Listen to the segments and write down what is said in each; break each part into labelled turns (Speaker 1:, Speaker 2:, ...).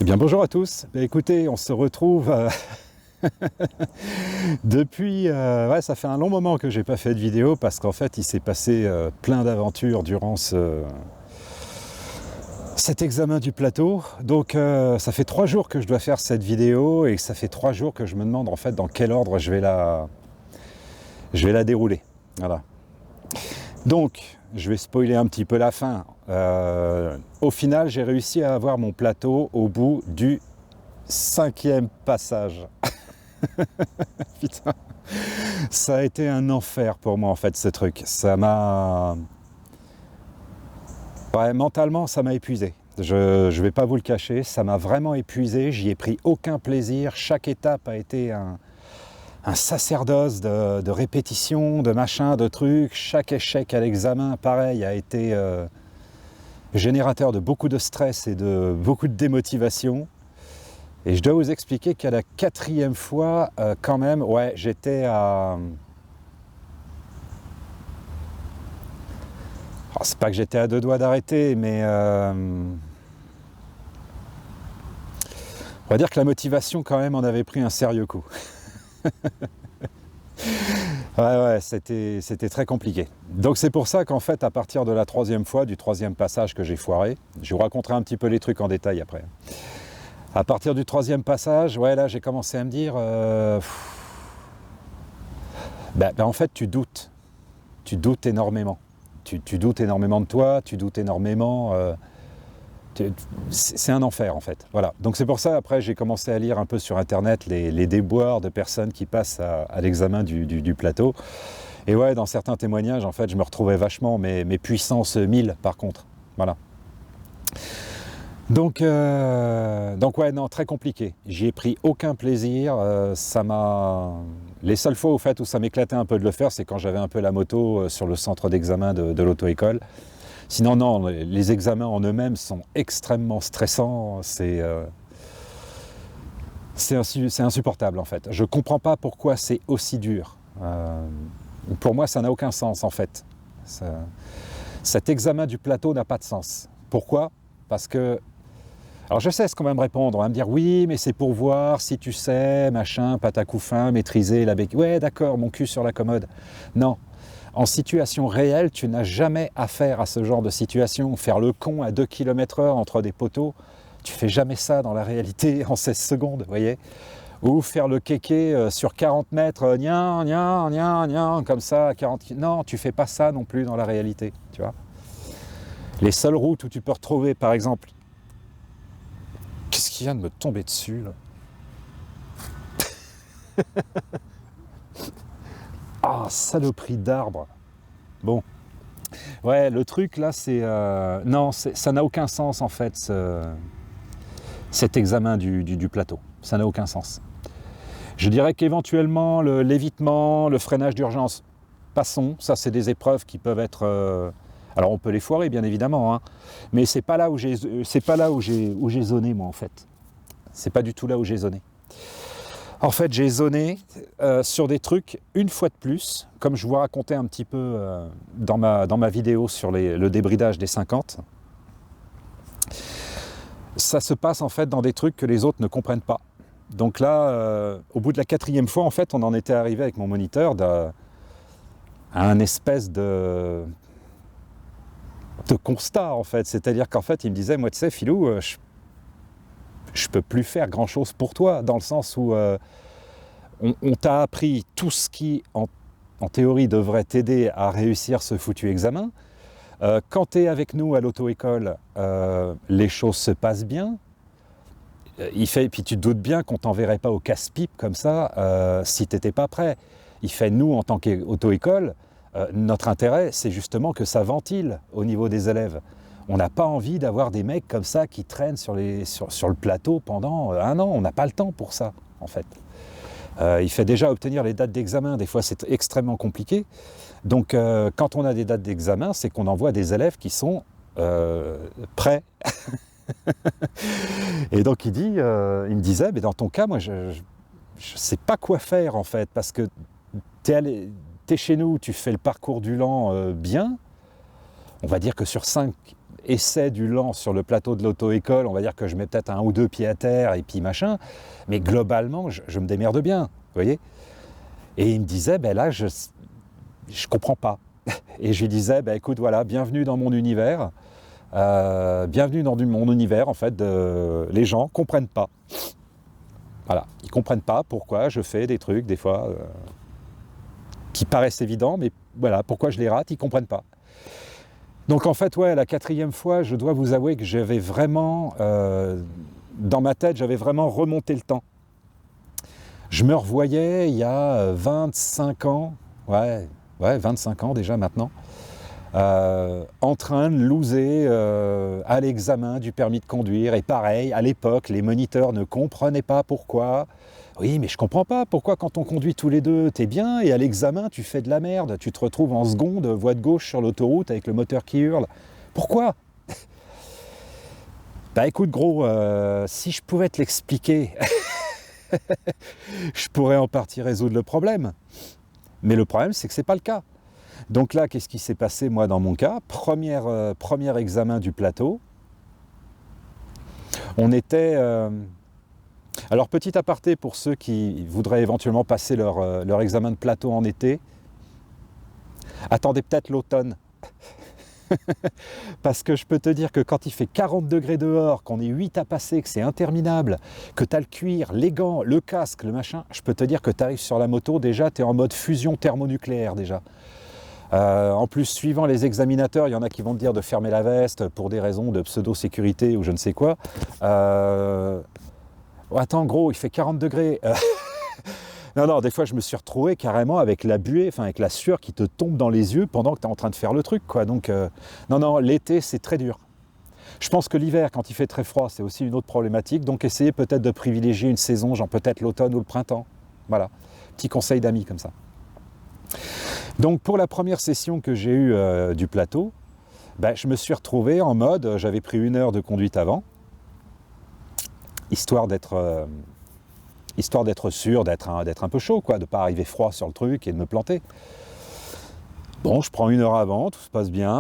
Speaker 1: Eh bien bonjour à tous, écoutez, on se retrouve depuis, ouais, ça fait un long moment que j'ai pas fait de vidéo parce qu'en fait il s'est passé plein d'aventures durant cet examen du plateau. Donc ça fait 3 jours que je dois faire cette vidéo et ça fait 3 jours que je me demande en fait dans quel ordre je vais la dérouler. Voilà. Donc, je vais spoiler un petit peu la fin. Au final, j'ai réussi à avoir mon plateau au bout du 5e passage. Putain, ça a été un enfer pour moi en fait ce truc. Ça m'a... Ouais, mentalement, ça m'a épuisé. Je vais pas vous le cacher, ça m'a vraiment épuisé. J'y ai pris aucun plaisir. Chaque étape a été un sacerdoce de répétition, de machin, de trucs. Chaque échec à l'examen, pareil, a été générateur de beaucoup de stress et de beaucoup de démotivation. Et je dois vous expliquer qu'à la 4e fois, quand même, ouais, j'étais à... Alors, c'est pas que j'étais à 2 doigts d'arrêter, mais on va dire que la motivation, quand même, en avait pris un sérieux coup. Ouais, c'était très compliqué. Donc c'est pour ça qu'en fait, à partir de la 3e fois, du 3e passage que j'ai foiré, je vous raconterai un petit peu les trucs en détail après. À partir du 3e passage, ouais, là, j'ai commencé à me dire... en fait, tu doutes. Tu doutes énormément. Tu doutes énormément de toi, tu doutes énormément... c'est un enfer, en fait. Voilà. Donc c'est pour ça, après, j'ai commencé à lire un peu sur Internet les déboires de personnes qui passent à l'examen du plateau. Et ouais, dans certains témoignages, en fait, je me retrouvais vachement, mais puissance 1000, par contre. Voilà. Donc ouais, non, très compliqué. J'y ai pris aucun plaisir. Ça m'a... Les seules fois au fait où ça m'éclatait un peu de le faire, c'est quand j'avais un peu la moto sur le centre d'examen de l'auto-école. Sinon, non, les examens en eux-mêmes sont extrêmement stressants. C'est insupportable en fait. Je ne comprends pas pourquoi c'est aussi dur. Pour moi, ça n'a aucun sens en fait. Cet examen du plateau n'a pas de sens. Pourquoi ? Parce que... Alors je sais ce qu'on va me répondre, on va me dire oui, mais c'est pour voir si tu sais, machin, patacouffin, maîtriser la béquille. Ouais, d'accord, mon cul sur la commode. Non. En situation réelle, tu n'as jamais affaire à ce genre de situation. Faire le con à 2 km/h entre des poteaux, tu fais jamais ça dans la réalité en 16 secondes, vous voyez. Ou faire le kéké sur 40 mètres, gnan, gnan, gnan, gnan, comme ça, à 40 km. Non, tu fais pas ça non plus dans la réalité, tu vois. Les seules routes où tu peux retrouver, par exemple... Qu'est-ce qui vient de me tomber dessus, là ? Ah, saloperie d'arbre. Bon. Ouais, le truc, là, c'est... non, ça n'a aucun sens, en fait, cet examen du plateau. Ça n'a aucun sens. Je dirais qu'éventuellement, l'évitement, le freinage d'urgence, passons. Ça, c'est des épreuves qui peuvent être... alors, on peut les foirer, bien évidemment, hein, mais c'est pas là où j'ai zoné, moi, en fait. C'est pas du tout là où j'ai zoné. En fait, j'ai zoné sur des trucs, une fois de plus, comme je vous racontais un petit peu dans ma vidéo sur le débridage des 50. Ça se passe en fait dans des trucs que les autres ne comprennent pas. Donc là, au bout de la 4e fois, en fait, on en était arrivé avec mon moniteur à un espèce de constat, en fait. C'est-à-dire qu'en fait, il me disait, moi, tu sais, Philou, je peux plus faire grand-chose pour toi, dans le sens où on t'a appris tout ce qui, en théorie, devrait t'aider à réussir ce foutu examen. Quand tu es avec nous à l'auto-école, les choses se passent bien. Puis tu te doutes bien qu'on t'enverrait pas au casse-pipe comme ça si tu n'étais pas prêt. Il fait, nous, en tant qu'auto-école, notre intérêt, c'est justement que ça ventile au niveau des élèves. On n'a pas envie d'avoir des mecs comme ça qui traînent sur le plateau pendant 1 an. On n'a pas le temps pour ça, en fait. Il fait déjà obtenir les dates d'examen. Des fois, c'est extrêmement compliqué. Donc, quand on a des dates d'examen, c'est qu'on envoie des élèves qui sont prêts. Et donc, il me disait, mais dans ton cas, moi, je ne sais pas quoi faire, en fait, parce que t'es chez nous, tu fais le parcours du Lan bien. On va dire que sur 5 essaie du lent sur le plateau de l'auto-école, on va dire que je mets peut-être 1 ou 2 pieds à terre et puis machin, mais globalement, je me démerde bien, vous voyez. Et il me disait, ben là, je comprends pas. Et je lui disais, ben écoute, voilà, bienvenue dans mon univers. Bienvenue dans mon univers, en fait, les gens comprennent pas. Voilà, ils comprennent pas pourquoi je fais des trucs, des fois, qui paraissent évidents, mais voilà, pourquoi je les rate, ils comprennent pas. Donc en fait, ouais, la 4e fois, je dois vous avouer que j'avais vraiment, dans ma tête, j'avais vraiment remonté le temps. Je me revoyais il y a 25 ans, ouais, 25 ans déjà maintenant, en train de loser à l'examen du permis de conduire. Et pareil, à l'époque, les moniteurs ne comprenaient pas pourquoi. Oui, mais je comprends pas pourquoi quand on conduit tous les deux, t'es bien, et à l'examen, tu fais de la merde. Tu te retrouves en seconde, voie de gauche sur l'autoroute avec le moteur qui hurle. Pourquoi? Bah écoute gros, si je pouvais te l'expliquer, je pourrais en partie résoudre le problème. Mais le problème, c'est que c'est pas le cas. Donc là, qu'est-ce qui s'est passé, moi, dans mon cas? Premier examen du plateau. On était... Alors, petit aparté pour ceux qui voudraient éventuellement passer leur examen de plateau en été. Attendez peut-être l'automne. Parce que je peux te dire que quand il fait 40 degrés dehors, qu'on est 8 à passer, que c'est interminable, que tu as le cuir, les gants, le casque, le machin, je peux te dire que tu arrives sur la moto, déjà, tu es en mode fusion thermonucléaire, déjà. En plus, suivant les examinateurs, il y en a qui vont te dire de fermer la veste pour des raisons de pseudo-sécurité ou je ne sais quoi. Attends, gros, il fait 40 degrés. Non, des fois, je me suis retrouvé carrément avec la buée, enfin avec la sueur qui te tombe dans les yeux pendant que tu es en train de faire le truc, quoi. Donc, non, l'été, c'est très dur. Je pense que l'hiver, quand il fait très froid, c'est aussi une autre problématique. Donc, essayez peut-être de privilégier une saison, genre peut-être l'automne ou le printemps. Voilà, petit conseil d'amis comme ça. Donc, pour la première session que j'ai eue du plateau, ben, je me suis retrouvé en mode, j'avais pris 1 heure de conduite avant, histoire d'être sûr, d'être un peu chaud, quoi, de ne pas arriver froid sur le truc et de me planter. Bon, je prends 1 heure avant, tout se passe bien.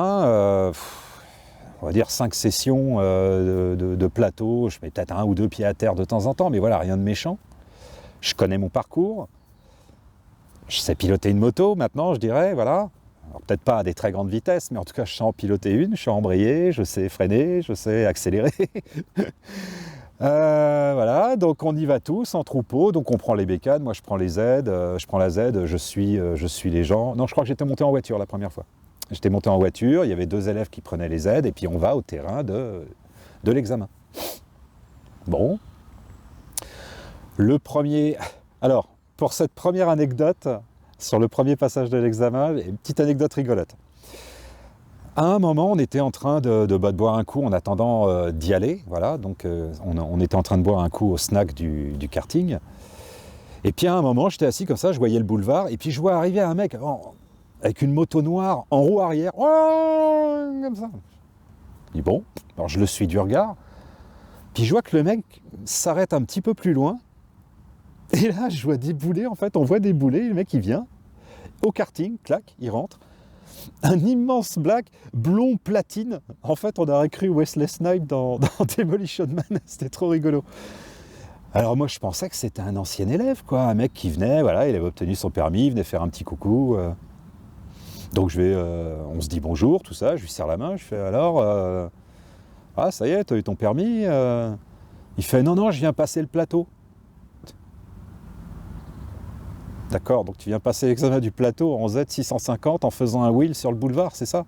Speaker 1: On va dire 5 sessions de plateau, je mets peut-être 1 ou 2 pieds à terre de temps en temps, mais voilà, rien de méchant. Je connais mon parcours. Je sais piloter une moto maintenant, je dirais, voilà. Alors peut-être pas à des très grandes vitesses, mais en tout cas, je sais en piloter une, je sais embrayer, je sais freiner, je sais accélérer. Voilà, donc on y va tous en troupeau, donc on prend les bécanes, moi je prends les aides, je prends la Z, je suis les gens. Non, je crois que j'étais monté en voiture la première fois. J'étais monté en voiture, il y avait 2 élèves qui prenaient les aides, et puis on va au terrain de l'examen. Bon. Le premier... Alors, pour cette première anecdote, sur le premier passage de l'examen, une petite anecdote rigolote. À un moment, on était en train de boire un coup en attendant d'y aller. Voilà, donc on était en train de boire un coup au snack du karting. Et puis à un moment, j'étais assis comme ça, je voyais le boulevard, et puis je vois arriver un mec avec une moto noire en roue arrière, comme ça. Je dis bon, alors je le suis du regard, puis je vois que le mec s'arrête un petit peu plus loin, et là je vois débouler, en fait, on voit débouler, le mec il vient, au karting, clac, il rentre, un immense black, blond platine. En fait, on aurait cru Wesley Snipes dans Demolition Man, c'était trop rigolo. Alors moi, je pensais que c'était un ancien élève, quoi, un mec qui venait, voilà, il avait obtenu son permis, il venait faire un petit coucou. Donc on se dit bonjour, tout ça, je lui serre la main, je fais alors, ah ça y est, tu as eu ton permis Il fait non, je viens passer le plateau. D'accord, donc tu viens passer l'examen du plateau en Z650 en faisant un wheel sur le boulevard, c'est ça?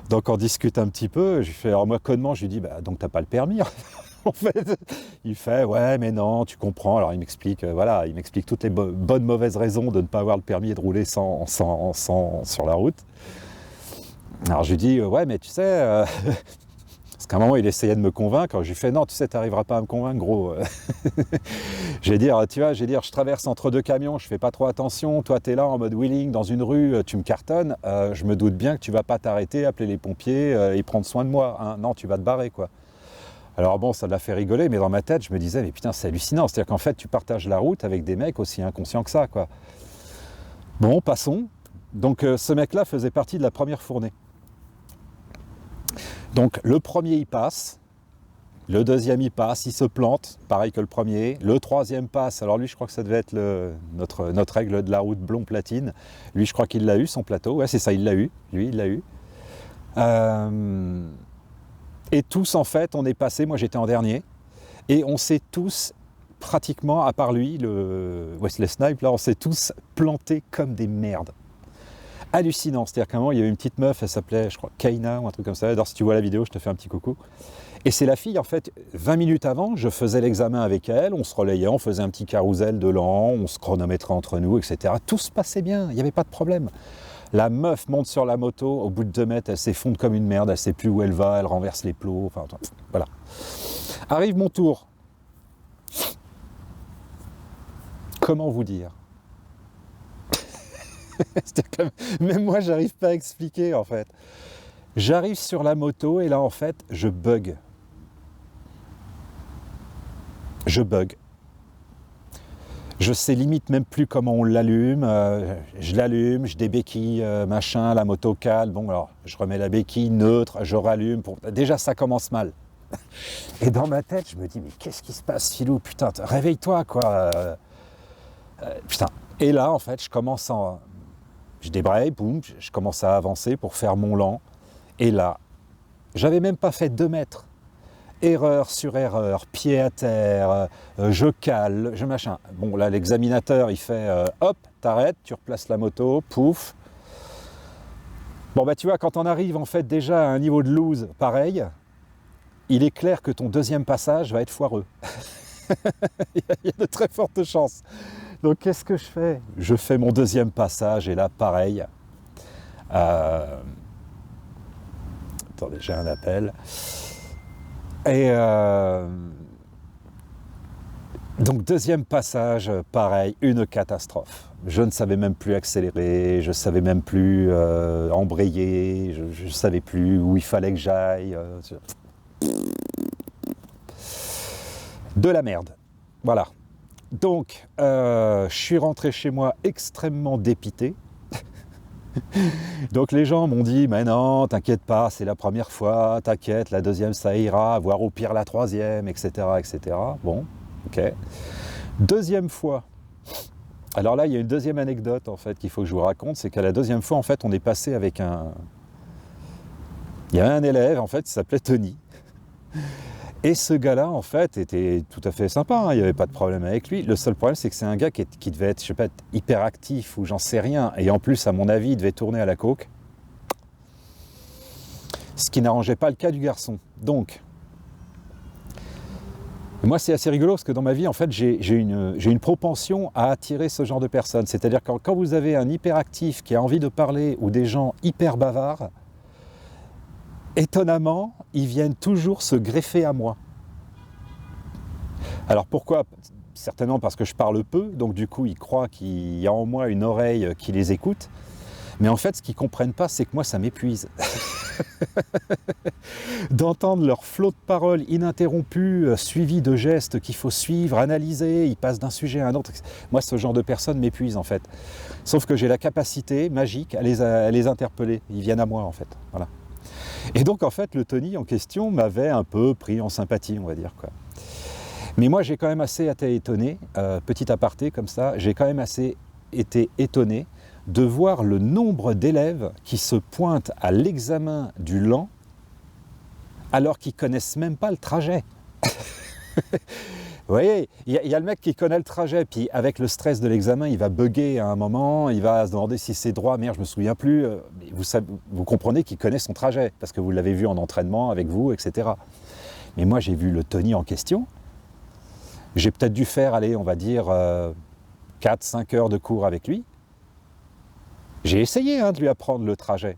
Speaker 1: Donc on discute un petit peu, je lui fais, alors moi connement, je lui dis, bah donc t'as pas le permis en fait. Il fait, ouais mais non, tu comprends, alors il m'explique, voilà, il m'explique toutes les bonnes mauvaises raisons de ne pas avoir le permis et de rouler sans sur la route. Alors je lui dis, ouais mais tu sais, parce qu'à un moment il essayait de me convaincre, je lui fais, non tu sais, t'arriveras pas à me convaincre gros. J'ai dit, tu vois, je traverse entre 2 camions, je fais pas trop attention, toi t'es là en mode wheeling dans une rue, tu me cartonnes, je me doute bien que tu vas pas t'arrêter, appeler les pompiers et prendre soin de moi, hein. Non, tu vas te barrer quoi. Alors bon, ça l'a fait rigoler, mais dans ma tête, je me disais, mais putain, c'est hallucinant, c'est-à-dire qu'en fait, tu partages la route avec des mecs aussi inconscients que ça, quoi. Bon, passons. Donc ce mec-là faisait partie de la première fournée. Donc le premier il passe, le deuxième il passe, il se plante, pareil que le premier, le troisième passe, alors lui je crois que ça devait être notre règle de la route blond platine, lui je crois qu'il l'a eu son plateau, ouais c'est ça, il l'a eu, lui il l'a eu. Et tous en fait on est passé, moi j'étais en dernier, et on s'est tous pratiquement, à part lui, le Wesley Snipes, là on s'est tous plantés comme des merdes. Hallucinant, c'est-à-dire qu'à un moment il y avait une petite meuf, elle s'appelait je crois Kaina ou un truc comme ça, alors si tu vois la vidéo je te fais un petit coucou. Et c'est la fille en fait, 20 minutes avant, je faisais l'examen avec elle, on se relayait, on faisait un petit carrousel de l'an, on se chronométrait entre nous, etc. Tout se passait bien, il n'y avait pas de problème. La meuf monte sur la moto, au bout de 2 mètres, elle s'effondre comme une merde, elle ne sait plus où elle va, elle renverse les plots, enfin voilà. Arrive mon tour. Comment vous dire? C'est-à-dire que même moi, j'arrive pas à expliquer en fait. J'arrive sur la moto et là en fait, je bug. Je bug. Je sais limite même plus comment on l'allume. Je l'allume, je débéquille, machin, la moto cale. Bon alors, je remets la béquille neutre, je rallume. Déjà, ça commence mal. Et dans ma tête, je me dis, mais qu'est-ce qui se passe, Philou? Putain, réveille-toi, quoi. Putain. Et là, en fait, je débraye, boum, je commence à avancer pour faire mon lent. Et là, j'avais même pas fait 2 mètres. Erreur sur erreur, pied à terre, je cale, je machin. Bon, là, l'examinateur, il fait hop, t'arrêtes, tu replaces la moto, pouf. Bon, bah, tu vois, quand on arrive, en fait, déjà à un niveau de loose pareil, il est clair que ton deuxième passage va être foireux. Il y a de très fortes chances. Donc, qu'est-ce que je fais? Je fais mon deuxième passage, et là, pareil. Attendez, j'ai un appel. Et donc deuxième passage, pareil, une catastrophe. Je ne savais même plus accélérer, je ne savais même plus embrayer, je ne savais plus où il fallait que j'aille. De la merde, voilà. Donc je suis rentré chez moi extrêmement dépité. Donc les gens m'ont dit, mais non, t'inquiète pas, c'est la première fois, t'inquiète, la deuxième ça ira, voire au pire la troisième, etc. etc. Bon, ok. Deuxième fois, alors là il y a une deuxième anecdote en fait qu'il faut que je vous raconte, c'est qu'à la deuxième fois en fait on est passé avec il y avait un élève en fait qui s'appelait Tony. Et ce gars-là, en fait, était tout à fait sympa, hein, il n'y avait pas de problème avec lui. Le seul problème, c'est que c'est un gars qui devait être, je sais pas, hyperactif ou j'en sais rien. Et en plus, à mon avis, il devait tourner à la coke. Ce qui n'arrangeait pas le cas du garçon. Donc, moi, c'est assez rigolo parce que dans ma vie, en fait, j'ai une propension à attirer ce genre de personnes. C'est-à-dire que quand vous avez un hyperactif qui a envie de parler ou des gens hyper bavards, étonnamment, ils viennent toujours se greffer à moi. Alors pourquoi? Certainement parce que je parle peu, donc du coup ils croient qu'il y a en moi une oreille qui les écoute. Mais en fait, ce qu'ils ne comprennent pas, c'est que moi ça m'épuise. D'entendre leur flot de paroles ininterrompu, suivi de gestes qu'il faut suivre, analyser, ils passent d'un sujet à un autre. Moi, ce genre de personnes m'épuise en fait. Sauf que j'ai la capacité magique à les interpeller. Ils viennent à moi en fait. Voilà. Et donc en fait le Tony en question m'avait un peu pris en sympathie, on va dire quoi. Mais moi j'ai quand même assez été étonné, petit aparté comme ça, j'ai quand même assez été étonné de voir le nombre d'élèves qui se pointent à l'examen du Lan alors qu'ils ne connaissent même pas le trajet. Vous voyez, il y a le mec qui connaît le trajet, puis avec le stress de l'examen, il va bugger à un moment, il va se demander si c'est droit, merde, je me souviens plus. Vous comprenez qu'il connaît son trajet, parce que vous l'avez vu en entraînement avec vous, etc. Mais moi, j'ai vu le Tony en question. J'ai peut-être dû faire, allez, on va dire, 4-5 heures de cours avec lui. J'ai essayé de lui apprendre le trajet.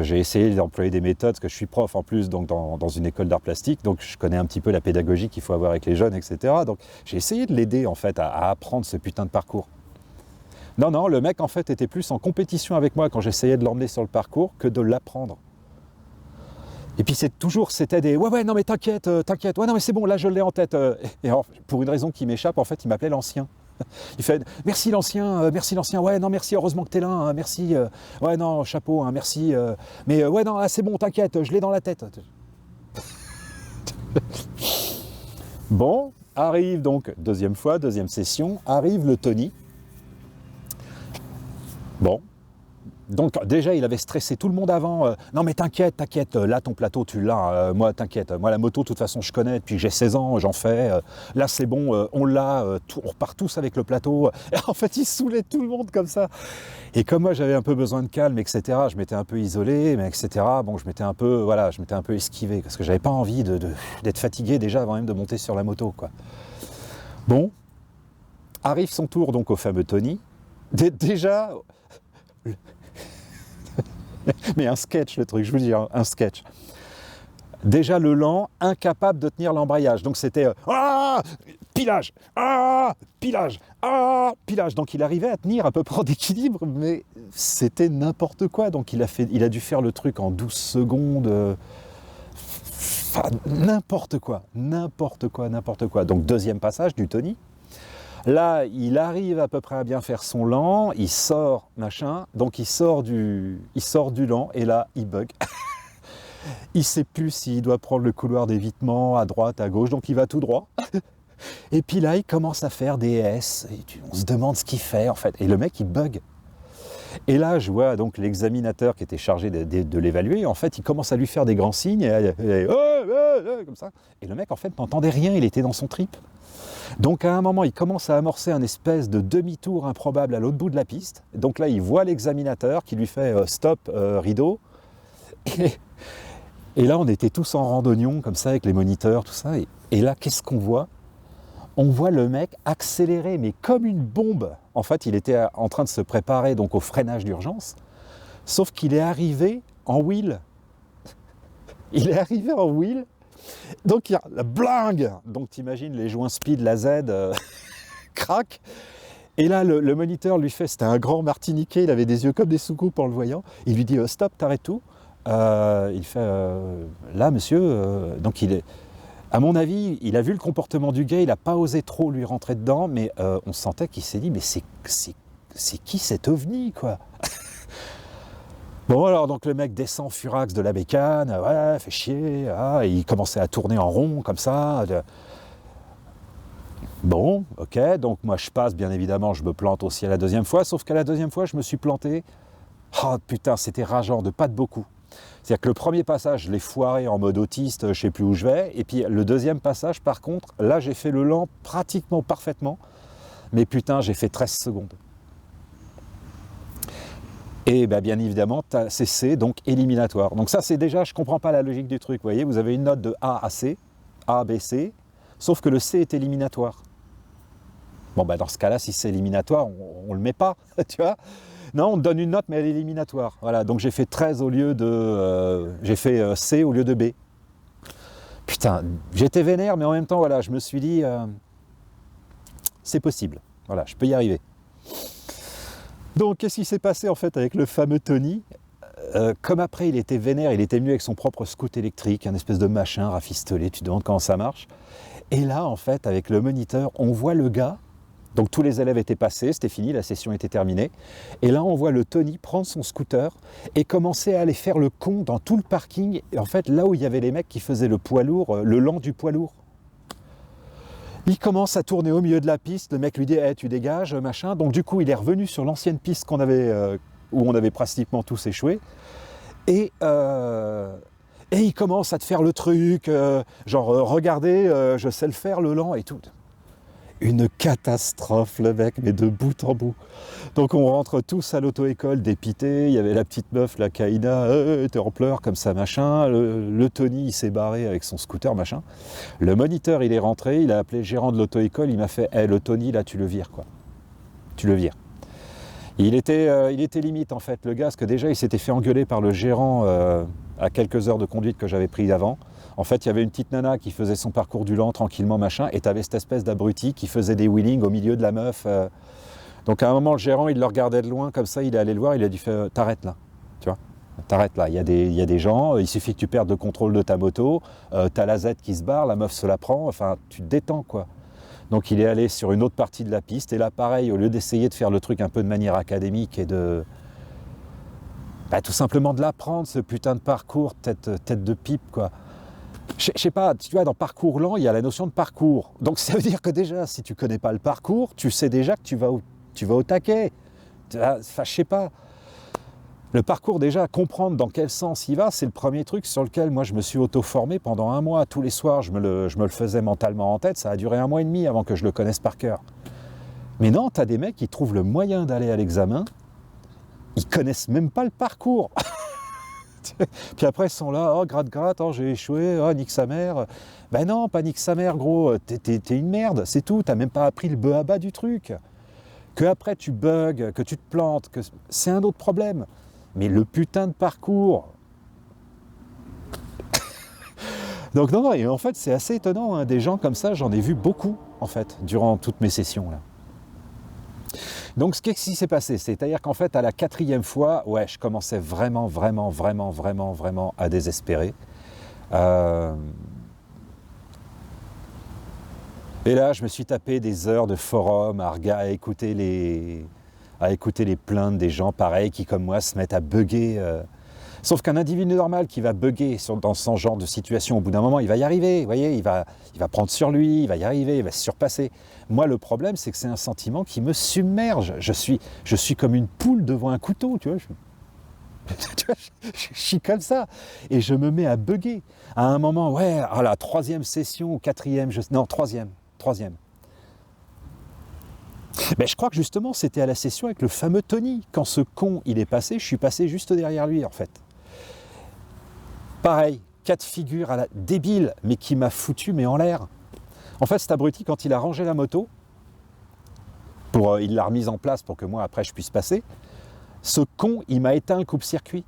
Speaker 1: J'ai essayé d'employer des méthodes, parce que je suis prof en plus donc dans une école d'art plastique, donc je connais un petit peu la pédagogie qu'il faut avoir avec les jeunes, etc. Donc j'ai essayé de l'aider en fait à apprendre ce putain de parcours. Non, le mec en fait était plus en compétition avec moi quand j'essayais de l'emmener sur le parcours que de l'apprendre. Et puis c'était des ouais non mais t'inquiète, ouais non mais c'est bon, là je l'ai en tête. Et alors, pour une raison qui m'échappe, en fait il m'appelait l'ancien. Il fait merci l'ancien, ouais non merci, heureusement que t'es là, hein, merci, ouais non chapeau, hein, merci, mais ouais non c'est bon t'inquiète, je l'ai dans la tête. Bon, arrive donc deuxième fois, deuxième session, arrive le Tony. Bon. Donc déjà, il avait stressé tout le monde avant. Non mais t'inquiète, là ton plateau tu l'as, moi t'inquiète, moi la moto de toute façon je connais, depuis que j'ai 16 ans, j'en fais, là c'est bon, on l'a, on repart tous avec le plateau. Et en fait, il saoulait tout le monde comme ça. Et comme moi j'avais un peu besoin de calme, etc., je m'étais un peu isolé, mais etc., bon je m'étais un peu, voilà, je m'étais un peu esquivé, parce que j'avais pas envie d'être fatigué déjà avant même de monter sur la moto, quoi. Bon, arrive son tour donc au fameux Tony. Déjà... Mais un sketch le truc, je vous dis, un sketch. Déjà le lent, incapable de tenir l'embrayage. Donc c'était pilage, pilage, pilage. Donc il arrivait à tenir à peu près d'équilibre, mais c'était n'importe quoi. Donc il a dû faire le truc en 12 secondes. Enfin, n'importe quoi. Donc deuxième passage du Tony. Là, il arrive à peu près à bien faire son lent, il sort, machin, donc il sort du lent, et là, il bug. Il ne sait plus s'il doit prendre le couloir d'évitement à droite, à gauche, donc il va tout droit. Et puis là, il commence à faire des S, et on se demande ce qu'il fait, en fait. Et le mec, il bug. Et là, je vois donc l'examinateur qui était chargé de l'évaluer, en fait, il commence à lui faire des grands signes, et comme ça. Et le mec, en fait, n'entendait rien, il était dans son trip. Donc à un moment, il commence à amorcer un espèce de demi-tour improbable à l'autre bout de la piste. Donc là, il voit l'examinateur qui lui fait stop, rideau. Et là, on était tous en randonnion, comme ça, avec les moniteurs, tout ça. Et là, qu'est-ce qu'on voit? On voit le mec accélérer, mais comme une bombe. En fait, il était en train de se préparer donc au freinage d'urgence. Sauf qu'il est arrivé en wheel. Il est arrivé en wheel. Donc il y a la blingue, donc t'imagines les joints speed, la Z, crac. Et là le moniteur lui fait, c'était un grand martiniquais, il avait des yeux comme des soucoupes en le voyant. Il lui dit stop, t'arrêtes tout. Il fait là monsieur, donc il est, à mon avis, il a vu le comportement du gars, il n'a pas osé trop lui rentrer dedans, mais on sentait qu'il s'est dit mais c'est qui cet ovni quoi. Bon alors donc le mec descend furax de la bécane, ouais, fait chier, et il commençait à tourner en rond comme ça. Bon, ok, donc moi je passe, bien évidemment, je me plante aussi à la deuxième fois, sauf qu'à la deuxième fois je me suis planté. Oh putain, c'était rageant de pas de beaucoup. C'est-à-dire que le premier passage, je l'ai foiré en mode autiste, je sais plus où je vais, et puis le deuxième passage, par contre, là j'ai fait le lent pratiquement parfaitement, mais putain, j'ai fait 13 secondes. Et ben, bien évidemment, c'est C, donc éliminatoire. Donc ça, c'est déjà, je ne comprends pas la logique du truc. Vous voyez, vous avez une note de A à C, A, B, C, sauf que le C est éliminatoire. Bon, ben, dans ce cas-là, si c'est éliminatoire, on ne le met pas, tu vois. Non, on te donne une note, mais elle est éliminatoire. Voilà, donc j'ai fait 13 au lieu de... j'ai fait C au lieu de B. Putain, j'étais vénère, mais en même temps, voilà, je me suis dit, c'est possible. Voilà, je peux y arriver. Donc, qu'est-ce qui s'est passé en fait avec le fameux Tony? Comme après il était vénère, il était venu avec son propre scoot électrique, un espèce de machin rafistolé, tu te demandes comment ça marche. Et là, en fait, avec le moniteur, on voit le gars, donc tous les élèves étaient passés, c'était fini, la session était terminée. Et là, on voit le Tony prendre son scooter et commencer à aller faire le con dans tout le parking. Et en fait, là où il y avait les mecs qui faisaient le poids lourd, le lent du poids lourd. Il commence à tourner au milieu de la piste, le mec lui dit hey, tu dégages, machin. Donc du coup, il est revenu sur l'ancienne piste qu'on avait, où on avait pratiquement tous échoué. Et il commence à te faire le truc, genre regardez, je sais le faire, le lent et tout. Une catastrophe le mec, mais de bout en bout. Donc on rentre tous à l'auto-école dépités, il y avait la petite meuf, la Kaïna, t'es en pleurs comme ça, machin. Le Tony, il s'est barré avec son scooter, machin. Le moniteur, il est rentré, il a appelé le gérant de l'auto-école, il m'a fait hey, le Tony, là, tu le vires, quoi. Tu le vires. Il était limite, en fait, le gars, parce que déjà, il s'était fait engueuler par le gérant à quelques heures de conduite que j'avais pris d'avant. En fait, il y avait une petite nana qui faisait son parcours du lent tranquillement, machin, et t'avais cette espèce d'abruti qui faisait des wheelings au milieu de la meuf. Donc à un moment, le gérant, il le regardait de loin, comme ça, il est allé le voir, il a dit « t'arrêtes là ». Tu vois, t'arrêtes là, il y a des gens, il suffit que tu perdes le contrôle de ta moto, t'as la Z qui se barre, la meuf se la prend, enfin, tu te détends, quoi. Donc il est allé sur une autre partie de la piste, et là pareil, au lieu d'essayer de faire le truc un peu de manière académique et de... tout simplement de l'apprendre, ce putain de parcours, tête de pipe, quoi. Je sais pas, tu vois, dans parcours lent, il y a la notion de parcours. Donc ça veut dire que déjà, si tu connais pas le parcours, tu sais déjà que tu vas au taquet. Enfin, je sais pas. Le parcours, déjà, comprendre dans quel sens il va, c'est le premier truc sur lequel moi je me suis auto-formé pendant 1 mois. Tous les soirs, je me le faisais mentalement en tête. Ça a duré 1 mois et demi avant que je le connaisse par cœur. Mais non, t'as des mecs qui trouvent le moyen d'aller à l'examen. Ils connaissent même pas le parcours. Puis après, ils sont là, oh, gratte, oh, j'ai échoué, oh, nique sa mère. Ben non, pas nique sa mère, gros. T'es une merde, c'est tout. T'as même pas appris le bœuf à bas du truc. Que après tu bugs, que tu te plantes, c'est un autre problème. Mais le putain de parcours. Donc non, et en fait c'est assez étonnant, hein, des gens comme ça, j'en ai vu beaucoup en fait, durant toutes mes sessions là. Donc ce qui s'est passé, c'est-à-dire qu'en fait à la 4e fois, ouais, je commençais vraiment à désespérer. Et là je me suis tapé des heures de forum à écouter les plaintes des gens pareils qui comme moi se mettent à bugger. Sauf qu'un individu normal qui va bugger dans ce genre de situation, au bout d'un moment il va y arriver, vous voyez, il va prendre sur lui, il va y arriver, il va se surpasser. Moi le problème c'est que c'est un sentiment qui me submerge. Je suis comme une poule devant un couteau, tu vois. Je suis comme ça et je me mets à bugger. À un moment, ouais, à la 3e session ou 4e, non 3e. Mais je crois que justement c'était à la session avec le fameux Tony. Quand ce con il est passé, je suis passé juste derrière lui en fait. Pareil, cas de figure à la débile, mais qui m'a foutu mais en l'air. En fait cet abruti, quand il a rangé la moto, il l'a remise en place pour que moi après je puisse passer, ce con il m'a éteint le coupe-circuit.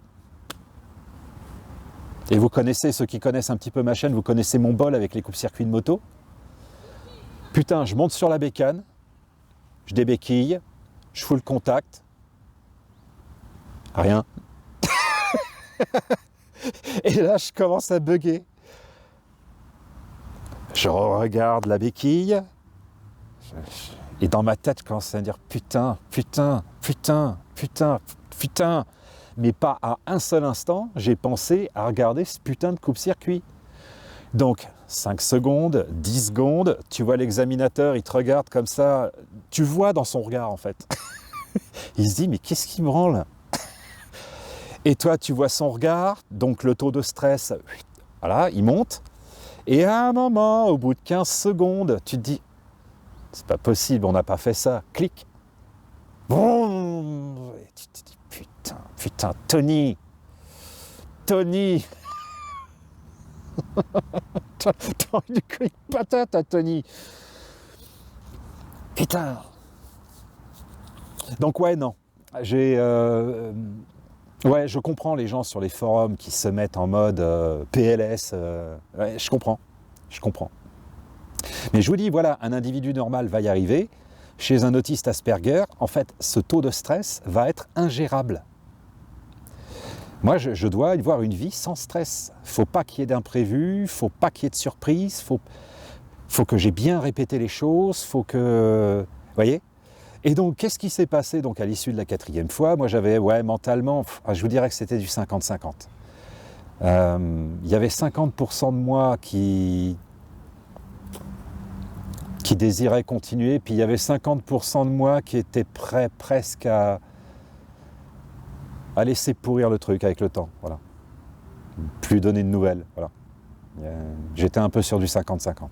Speaker 1: Et vous connaissez, ceux qui connaissent un petit peu ma chaîne, vous connaissez mon bol avec les coupe-circuits de moto. Putain, je monte sur la bécane, je débéquille, je fous le contact. Rien. Et là, je commence à bugger. Je regarde la béquille. Et dans ma tête, je commence à dire putain. Mais pas à un seul instant, j'ai pensé à regarder ce putain de coupe-circuit. Donc, 5 secondes, 10 secondes, tu vois l'examinateur, il te regarde comme ça, tu vois dans son regard en fait. Il se dit, mais qu'est-ce qui me branle? Et toi, tu vois son regard, donc le taux de stress, voilà, il monte. Et à un moment, au bout de 15 secondes, tu te dis, c'est pas possible, on n'a pas fait ça. Clic. Boum. Et tu te dis, putain, Tony. T'as envie de couler une patate à Tony. Putain. Donc ouais, non. Ouais, je comprends les gens sur les forums qui se mettent en mode PLS. Ouais, je comprends. Mais je vous dis, voilà, un individu normal va y arriver. Chez un autiste Asperger, en fait, ce taux de stress va être ingérable. Moi, je dois y voir une vie sans stress. Faut pas qu'il y ait d'imprévus, faut pas qu'il y ait de surprises, faut que j'ai bien répété les choses, faut que... Vous voyez ? Et donc, qu'est-ce qui s'est passé donc, à l'issue de la 4e fois ? Moi, j'avais, mentalement, je vous dirais que c'était du 50-50. Il y avait 50% de moi qui désirait continuer, puis il y avait 50% de moi qui était prêt presque à laisser pourrir le truc avec le temps, voilà. Plus donner de nouvelles, voilà. J'étais un peu sur du 50-50.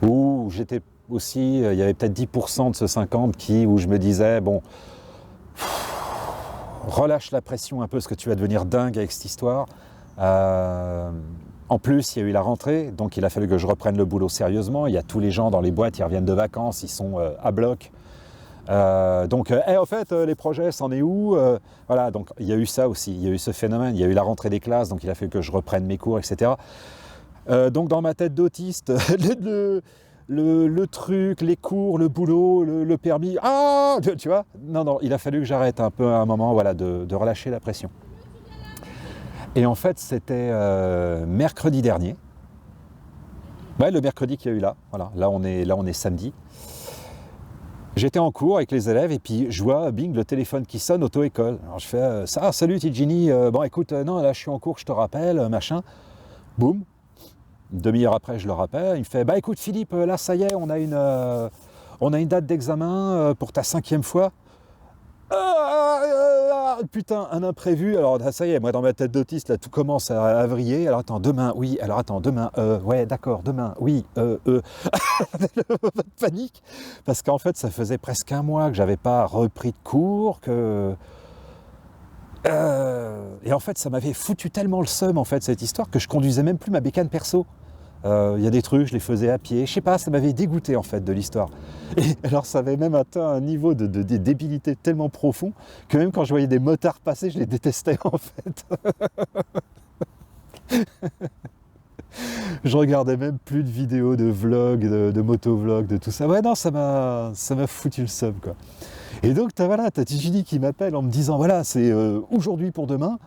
Speaker 1: Ou j'étais aussi, il y avait peut-être 10% de ce 50 où je me disais, bon, relâche la pression un peu, parce que tu vas devenir dingue avec cette histoire. En plus, il y a eu la rentrée, donc il a fallu que je reprenne le boulot sérieusement. Il y a tous les gens dans les boîtes, ils reviennent de vacances, ils sont à bloc. En fait, les projets, c'en est où Voilà, donc il y a eu ça aussi, il y a eu ce phénomène, il y a eu la rentrée des classes, donc il a fallu que je reprenne mes cours, etc. Donc dans ma tête d'autiste, le truc, les cours, le boulot, le permis, tu vois, non, il a fallu que j'arrête un peu à un moment, voilà, de relâcher la pression. Et en fait, c'était mercredi dernier. Ouais, le mercredi qu'il y a eu là, voilà, là on est samedi. J'étais en cours avec les élèves et puis je vois, bing, le téléphone qui sonne, auto-école. Alors je fais, salut Tidjini, bon écoute, non, là je suis en cours, je te rappelle, machin. Boum, une demi-heure après, je le rappelle, il me fait, bah écoute Philippe, là ça y est, on a une date d'examen pour ta 5e fois. Putain, un imprévu. Alors ça y est, moi dans ma tête d'autiste, là tout commence à vriller. Alors attends, demain, oui. Alors attends, demain, ouais, d'accord, demain, oui, panique. Parce qu'en fait, ça faisait presque un mois que j'avais pas repris de cours, et en fait, ça m'avait foutu tellement le seum, en fait, cette histoire, que je conduisais même plus ma bécane perso. Il y a des trucs, je les faisais à pied. Je sais pas, ça m'avait dégoûté, en fait, de l'histoire. Et alors, ça avait même atteint un niveau de débilité tellement profond que même quand je voyais des motards passer, je les détestais, en fait. Je regardais même plus de vidéos, de vlogs, de motovlogs, de tout ça. Ouais, non, ça m'a foutu le seum, quoi. Et donc, t'as Tijini qui m'appelle en me disant, voilà, c'est aujourd'hui pour demain.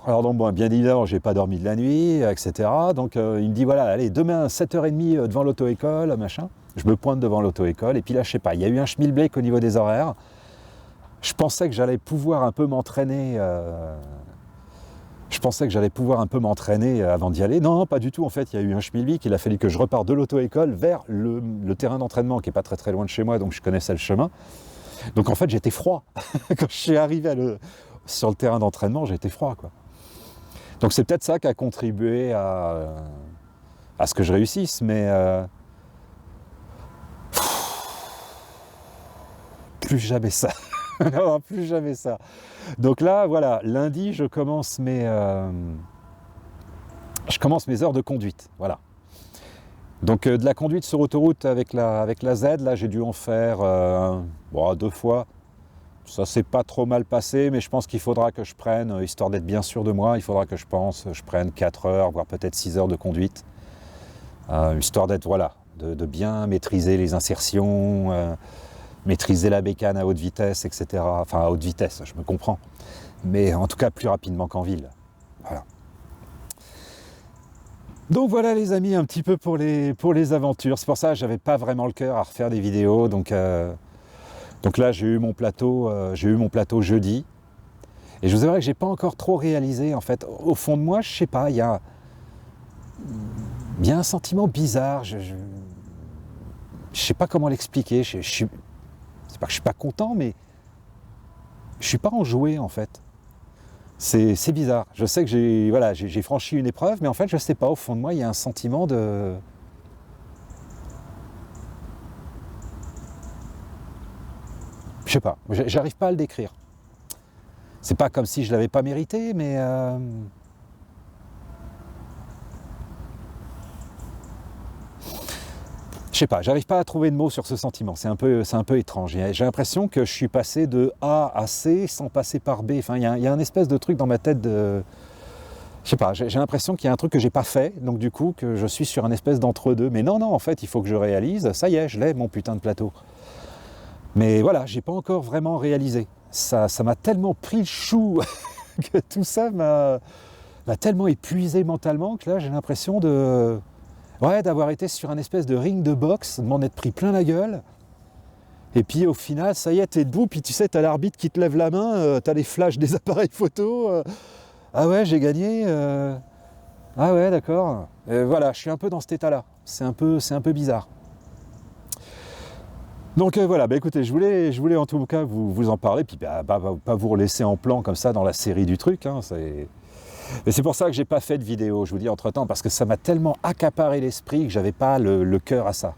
Speaker 1: Alors donc, bon, bien évidemment, j'ai pas dormi de la nuit, etc. Donc, il me dit, voilà, allez, demain, 7h30 devant l'auto-école, machin. Je me pointe devant l'auto-école. Et puis là, je sais pas, il y a eu un schmilblick au niveau des horaires. Je pensais que j'allais pouvoir un peu m'entraîner. Avant d'y aller. Non, pas du tout. En fait, il y a eu un schmilblick. Il a fallu que je reparte de l'auto-école vers le terrain d'entraînement, qui est pas très très loin de chez moi, donc je connaissais le chemin. Donc en fait, j'étais froid. Quand je suis arrivé sur le terrain d'entraînement, j'étais froid, quoi. Donc c'est peut-être ça qui a contribué à ce que je réussisse, mais plus jamais ça. Non, plus jamais ça. Donc là, voilà, lundi, je commence mes heures de conduite. Voilà. Donc de la conduite sur autoroute avec la Z, là j'ai dû en faire 2 fois. Ça s'est pas trop mal passé, mais je pense qu'il faudra que je prenne, histoire d'être bien sûr de moi, il faudra que je prenne 4 heures, voire peut-être 6 heures de conduite. Histoire d'être, voilà, de bien maîtriser les insertions, maîtriser la bécane à haute vitesse, etc. Enfin, à haute vitesse, je me comprends. Mais en tout cas, plus rapidement qu'en ville. Voilà. Donc voilà les amis, un petit peu pour les aventures. C'est pour ça que j'avais pas vraiment le cœur à refaire des vidéos. Donc là, j'ai eu mon plateau jeudi. Et je vous avouerai que j'ai pas encore trop réalisé, en fait. Au fond de moi, je sais pas, il y a un sentiment bizarre. Je sais pas comment l'expliquer. C'est pas que je suis pas content, mais je suis pas enjoué, en fait. C'est bizarre. Je sais que j'ai franchi une épreuve, mais en fait, je sais pas, au fond de moi, il y a un sentiment de... Je sais pas, j'arrive pas à le décrire. C'est pas comme si je l'avais pas mérité, mais... Je sais pas, j'arrive pas à trouver de mots sur ce sentiment, c'est un peu étrange. J'ai l'impression que je suis passé de A à C sans passer par B. Enfin, il y a un espèce de truc dans ma tête de... Je sais pas, j'ai l'impression qu'il y a un truc que j'ai pas fait, donc du coup que je suis sur un espèce d'entre-deux. Mais non, en fait, il faut que je réalise, ça y est, je l'ai, mon putain de plateau. Mais voilà, j'ai pas encore vraiment réalisé. Ça m'a tellement pris le chou que tout ça m'a tellement épuisé mentalement que là, j'ai l'impression d'avoir été sur un espèce de ring de boxe, de m'en être pris plein la gueule. Et puis au final, ça y est, t'es debout, puis tu sais, t'as l'arbitre qui te lève la main, t'as les flashs des appareils photo. Ah ouais, j'ai gagné. Ah ouais, d'accord. Voilà, je suis un peu dans cet état-là. C'est un peu bizarre. Donc voilà, écoutez, je voulais en tout cas vous en parler, puis pas vous laisser en plan comme ça dans la série du truc. Hein, et c'est pour ça que j'ai pas fait de vidéo, je vous dis entre-temps, parce que ça m'a tellement accaparé l'esprit que j'avais pas le cœur à ça.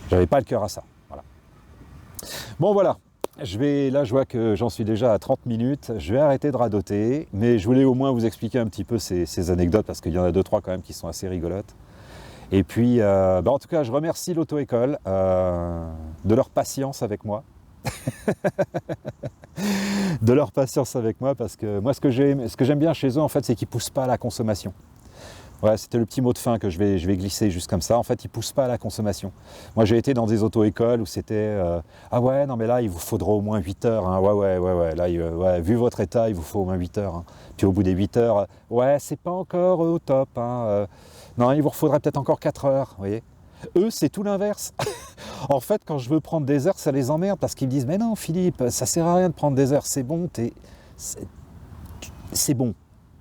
Speaker 1: J'avais pas le cœur à ça. Voilà. Bon voilà, là je vois que j'en suis déjà à 30 minutes, je vais arrêter de radoter, mais je voulais au moins vous expliquer un petit peu ces anecdotes, parce qu'il y en a 2-3 quand même qui sont assez rigolotes. Et puis, en tout cas, je remercie l'auto-école de leur patience avec moi. De leur patience avec moi, parce que moi, ce que j'aime bien chez eux, en fait, c'est qu'ils ne poussent pas à la consommation. Ouais, c'était le petit mot de fin que je vais glisser juste comme ça. En fait, il ne pousse pas à la consommation. Moi, j'ai été dans des auto-écoles où c'était ah ouais, non mais là, il vous faudra au moins 8 heures. Hein. Ouais. Là, ouais, vu votre état, il vous faut au moins 8 heures. Hein. Puis au bout des 8 heures, ouais, c'est pas encore au top. Hein. Non, il vous faudrait peut-être encore 4 heures. Vous voyez. Eux, c'est tout l'inverse. En fait, quand je veux prendre des heures, ça les emmerde parce qu'ils me disent mais non, Philippe, ça sert à rien de prendre des heures. C'est bon, c'est bon.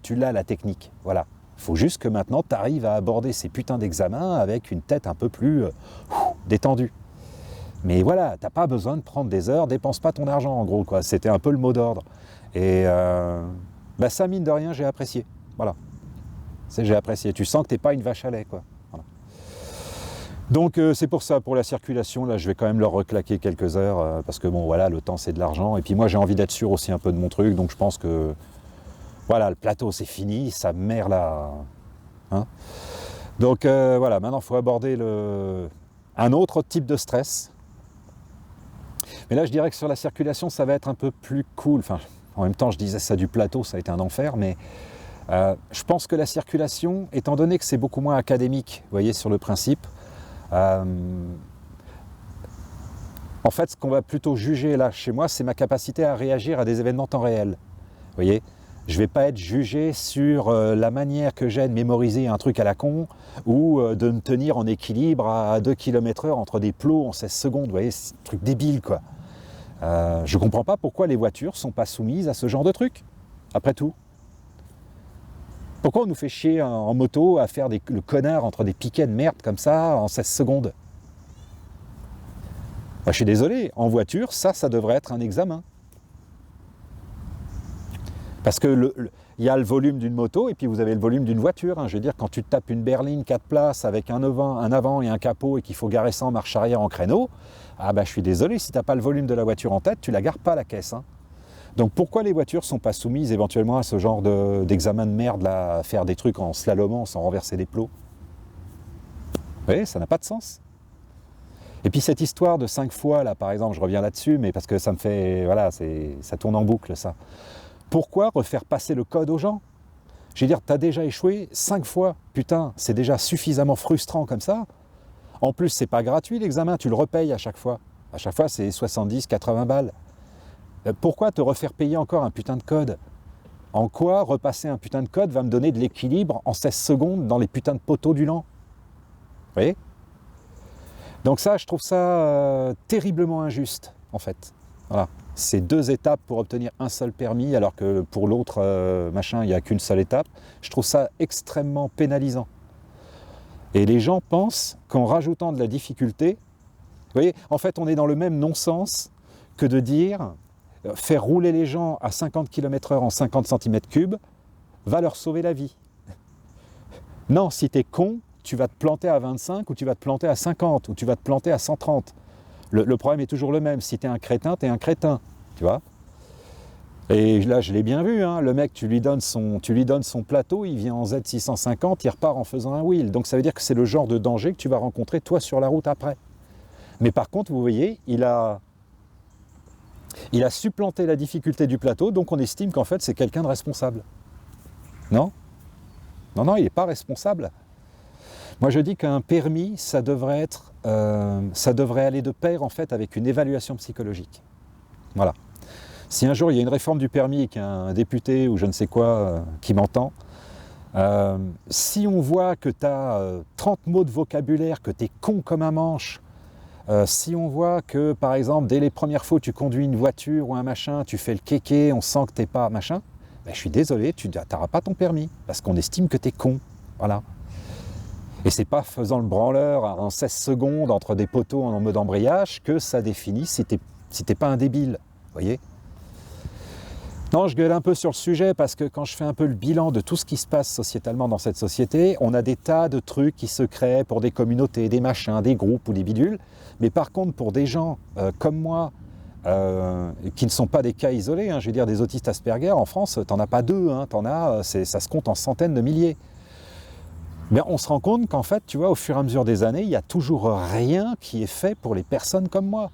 Speaker 1: Tu l'as la technique. Voilà. Il faut juste que maintenant tu arrives à aborder ces putains d'examens avec une tête un peu plus détendue. Mais voilà, t'as pas besoin de prendre des heures, dépense pas ton argent en gros, quoi. C'était un peu le mot d'ordre. Et ça, mine de rien, j'ai apprécié. Voilà. J'ai apprécié. Tu sens que t'es pas une vache à lait, quoi. Voilà. Donc c'est pour ça, pour la circulation, là je vais quand même leur reclaquer quelques heures, parce que bon voilà, le temps c'est de l'argent. Et puis moi j'ai envie d'être sûr aussi un peu de mon truc, donc je pense que voilà, le plateau c'est fini, sa mère là. Hein, donc voilà, maintenant il faut aborder un autre type de stress. Mais là je dirais que sur la circulation ça va être un peu plus cool. Enfin, en même temps je disais ça du plateau, ça a été un enfer, mais je pense que la circulation, étant donné que c'est beaucoup moins académique, vous voyez, sur le principe, en fait ce qu'on va plutôt juger là chez moi, c'est ma capacité à réagir à des événements temps réel. Vous voyez, je ne vais pas être jugé sur la manière que j'ai de mémoriser un truc à la con ou de me tenir en équilibre à 2 km/h entre des plots en 16 secondes. Vous voyez, c'est un truc débile, quoi. Je ne comprends pas pourquoi les voitures ne sont pas soumises à ce genre de truc, après tout. Pourquoi on nous fait chier en moto à faire le connard entre des piquets de merde comme ça en 16 secondes? Moi, je suis désolé, en voiture, ça devrait être un examen. Parce que il y a le volume d'une moto et puis vous avez le volume d'une voiture. Hein. Je veux dire, quand tu te tapes une berline 4 places avec un avant et un capot et qu'il faut garer ça en marche arrière en créneau, ah bah je suis désolé, si tu n'as pas le volume de la voiture en tête, tu la gares pas la caisse. Hein. Donc pourquoi les voitures ne sont pas soumises éventuellement à ce genre d'examen de merde, là, à faire des trucs en slalomant sans renverser des plots? Vous voyez, ça n'a pas de sens. Et puis cette histoire de 5 fois, là par exemple, je reviens là-dessus, mais parce que ça me fait, voilà, ça tourne en boucle ça. Pourquoi refaire passer le code aux gens? Je veux dire, tu as déjà échoué 5 fois, putain, c'est déjà suffisamment frustrant comme ça. En plus, c'est pas gratuit l'examen, tu le repayes à chaque fois. À chaque fois, c'est 70, 80 balles. Pourquoi te refaire payer encore un putain de code? En quoi repasser un putain de code va me donner de l'équilibre en 16 secondes dans les putains de poteaux du Lan? Vous voyez? Donc ça, je trouve ça terriblement injuste, en fait. Voilà. C'est 2 étapes pour obtenir un seul permis, alors que pour l'autre, machin, il n'y a qu'une seule étape. Je trouve ça extrêmement pénalisant. Et les gens pensent qu'en rajoutant de la difficulté, vous voyez, en fait, on est dans le même non-sens que de dire faire rouler les gens à 50 km/h en 50 cm3 va leur sauver la vie. Non, si t'es con, tu vas te planter à 25 ou tu vas te planter à 50 ou tu vas te planter à 130. Le problème est toujours le même. Si t'es un crétin, tu vois. Et là, je l'ai bien vu, hein, le mec, tu lui donnes son plateau, il vient en Z650, il repart en faisant un wheel. Donc ça veut dire que c'est le genre de danger que tu vas rencontrer toi sur la route après. Mais par contre, vous voyez, il a supplanté la difficulté du plateau, donc on estime qu'en fait c'est quelqu'un de responsable. Non, il n'est pas responsable. Moi je dis qu'un permis, ça devrait aller de pair en fait avec une évaluation psychologique. Voilà. Si un jour il y a une réforme du permis et qu'il y a un député ou je ne sais quoi qui m'entend, si on voit que tu as 30 mots de vocabulaire, que tu es con comme un manche, si on voit que par exemple dès les premières fois tu conduis une voiture ou un machin, tu fais le kéké, on sent que tu n'es pas machin, ben, je suis désolé, tu n'auras pas ton permis parce qu'on estime que tu es con. Voilà. Et c'est pas faisant le branleur en 16 secondes entre des poteaux en mode embrayage que ça définit si t'es pas un débile, vous voyez. Non, je gueule un peu sur le sujet parce que quand je fais un peu le bilan de tout ce qui se passe sociétalement dans cette société, on a des tas de trucs qui se créent pour des communautés, des machins, des groupes ou des bidules. Mais par contre, pour des gens comme moi, qui ne sont pas des cas isolés, hein, je veux dire des autistes Asperger, en France, t'en as pas 2, hein, ça se compte en centaines de milliers. Mais on se rend compte qu'en fait, tu vois, au fur et à mesure des années, il n'y a toujours rien qui est fait pour les personnes comme moi.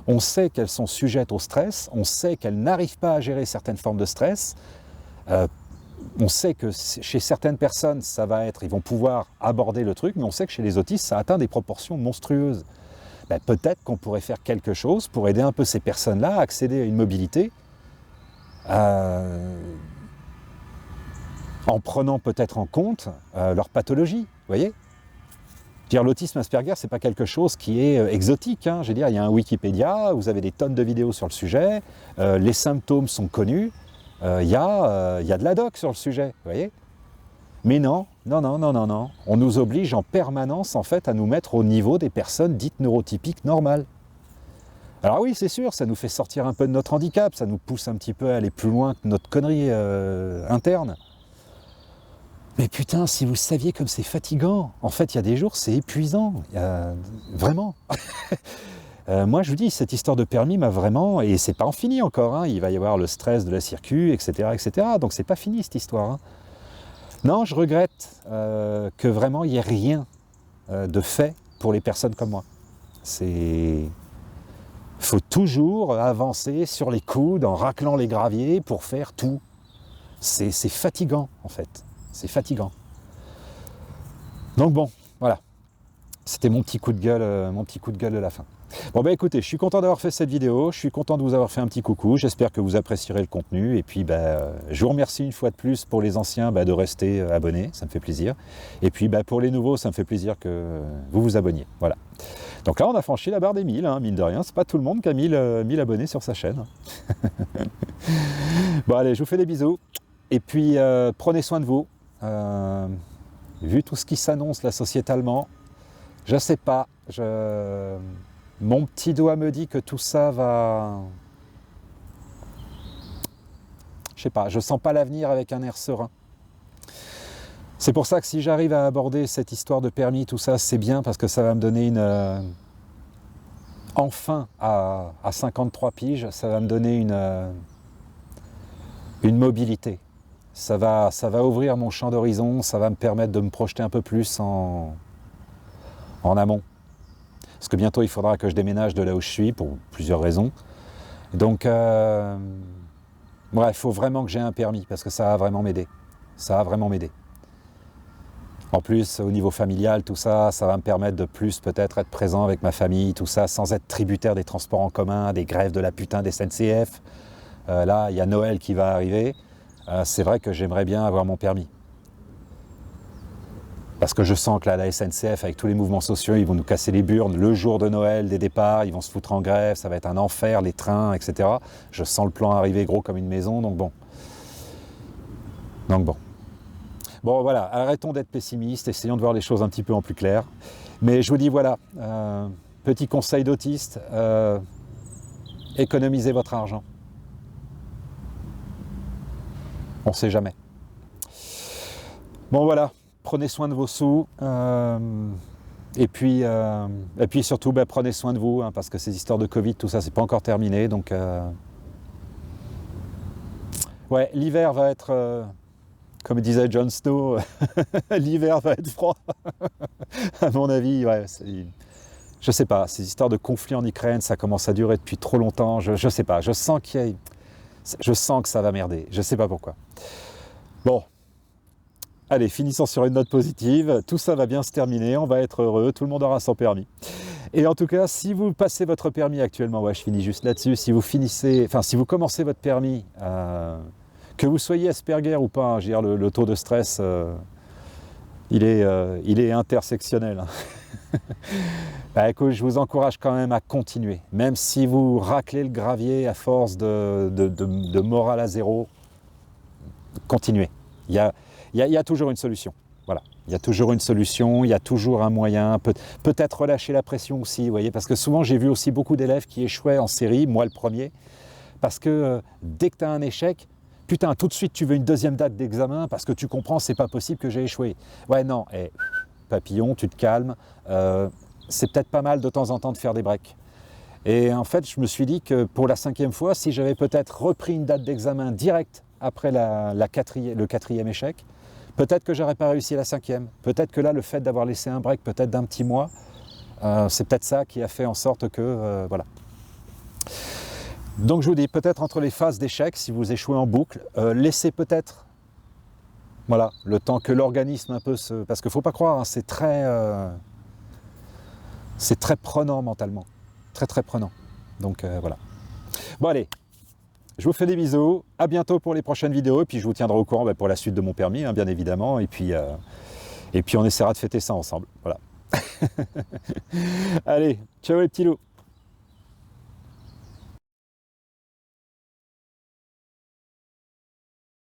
Speaker 1: On sait qu'elles sont sujettes au stress, on sait qu'elles n'arrivent pas à gérer certaines formes de stress. on sait que chez certaines personnes, ça va être, ils vont pouvoir aborder le truc, mais on sait que chez les autistes, ça atteint des proportions monstrueuses. Ben, peut-être qu'on pourrait faire quelque chose pour aider un peu ces personnes-là à accéder à une mobilité en prenant peut-être en compte leur pathologie, vous voyez. Dire l'autisme Asperger, c'est pas quelque chose qui est exotique. Hein. Je veux dire, il y a un Wikipédia, vous avez des tonnes de vidéos sur le sujet, les symptômes sont connus, il y a de la doc sur le sujet, vous voyez. Mais non, on nous oblige en permanence en fait à nous mettre au niveau des personnes dites neurotypiques normales. Alors oui, c'est sûr, ça nous fait sortir un peu de notre handicap, ça nous pousse un petit peu à aller plus loin que notre connerie interne. Mais putain, si vous saviez comme c'est fatigant, en fait il y a des jours c'est épuisant, vraiment. Moi je vous dis, cette histoire de permis m'a vraiment, et c'est pas en fini encore, hein, il va y avoir le stress de la circuit, etc. donc c'est pas fini cette histoire. Hein. Non, je regrette que vraiment il n'y ait rien de fait pour les personnes comme moi. Il faut toujours avancer sur les coudes en raclant les graviers pour faire tout. C'est fatigant en fait. C'est fatigant. Donc bon, voilà. C'était mon petit coup de gueule de la fin. Bon bah écoutez, je suis content d'avoir fait cette vidéo, je suis content de vous avoir fait un petit coucou, j'espère que vous apprécierez le contenu, et puis je vous remercie une fois de plus pour les anciens de rester abonnés, ça me fait plaisir. Et puis pour les nouveaux, ça me fait plaisir que vous vous abonniez. Voilà. Donc là on a franchi la barre des 1000, hein, mine de rien, c'est pas tout le monde qui a 1000 abonnés sur sa chaîne. Bon allez, je vous fais des bisous, et puis prenez soin de vous. Vu tout ce qui s'annonce là sociétalement, je sais pas, mon petit doigt me dit que tout ça va... Je sais pas, je sens pas l'avenir avec un air serein. C'est pour ça que si j'arrive à aborder cette histoire de permis, tout ça, c'est bien parce que ça va me donner une... Enfin, à 53 piges, ça va me donner une mobilité. Ça va ouvrir mon champ d'horizon, ça va me permettre de me projeter un peu plus en amont. Parce que bientôt il faudra que je déménage de là où je suis, pour plusieurs raisons. Donc, il faut vraiment que j'ai un permis, parce que ça va vraiment m'aider. Ça va vraiment m'aider. En plus, au niveau familial, tout ça, ça va me permettre de plus peut-être être présent avec ma famille, tout ça, sans être tributaire des transports en commun, des grèves de la putain des SNCF. Là, il y a Noël qui va arriver. C'est vrai que j'aimerais bien avoir mon permis. Parce que je sens que là, la SNCF, avec tous les mouvements sociaux, ils vont nous casser les burnes le jour de Noël, des départs, ils vont se foutre en grève, ça va être un enfer, les trains, etc. Je sens le plan arriver gros comme une maison, donc bon. Bon, voilà, arrêtons d'être pessimistes, essayons de voir les choses un petit peu en plus clair. Mais je vous dis, voilà, petit conseil d'autiste, économisez votre argent. On ne sait jamais. Bon voilà, prenez soin de vos sous, et puis surtout prenez soin de vous, hein, parce que ces histoires de Covid, tout ça, c'est pas encore terminé, donc ouais, l'hiver va être, comme disait Jon Snow, l'hiver va être froid, à mon avis, ouais, je sais pas, ces histoires de conflit en Ukraine, ça commence à durer depuis trop longtemps, je sais pas, je sens que ça va merder, je sais pas pourquoi. Bon, allez, finissons sur une note positive, tout ça va bien se terminer, on va être heureux, tout le monde aura son permis. Et en tout cas, si vous passez votre permis actuellement, ouais, je finis juste là-dessus, si vous commencez votre permis, que vous soyez Asperger ou pas, je veux dire, le taux de stress, il est intersectionnel. Écoute, je vous encourage quand même à continuer, même si vous raclez le gravier à force de morale à zéro, continuez. Il y a toujours une solution. Voilà, il y a toujours une solution, il y a toujours un moyen, peut-être relâcher la pression aussi, vous voyez, parce que souvent j'ai vu aussi beaucoup d'élèves qui échouaient en série, moi le premier, parce que dès que tu as un échec, putain, tout de suite tu veux une deuxième date d'examen parce que tu comprends, c'est pas possible que j'ai échoué. Ouais, non, papillon, tu te calmes, c'est peut-être pas mal de temps en temps de faire des breaks. Et en fait, je me suis dit que pour la 5e fois, si j'avais peut-être repris une date d'examen directe après le 4e échec, peut-être que j'aurais pas réussi la 5e. Peut-être que là, le fait d'avoir laissé un break peut-être d'un petit mois, c'est peut-être ça qui a fait en sorte que, voilà. Donc je vous dis, peut-être entre les phases d'échec, si vous échouez en boucle, laissez peut-être Voilà, le temps que l'organisme un peu se... Parce qu'il ne faut pas croire, hein, c'est très prenant mentalement. Très très prenant. Donc voilà. Bon allez, je vous fais des bisous. À bientôt pour les prochaines vidéos. Et puis je vous tiendrai au courant pour la suite de mon permis, hein, bien évidemment. Et puis on essaiera de fêter ça ensemble. Voilà. Allez, ciao les petits loups.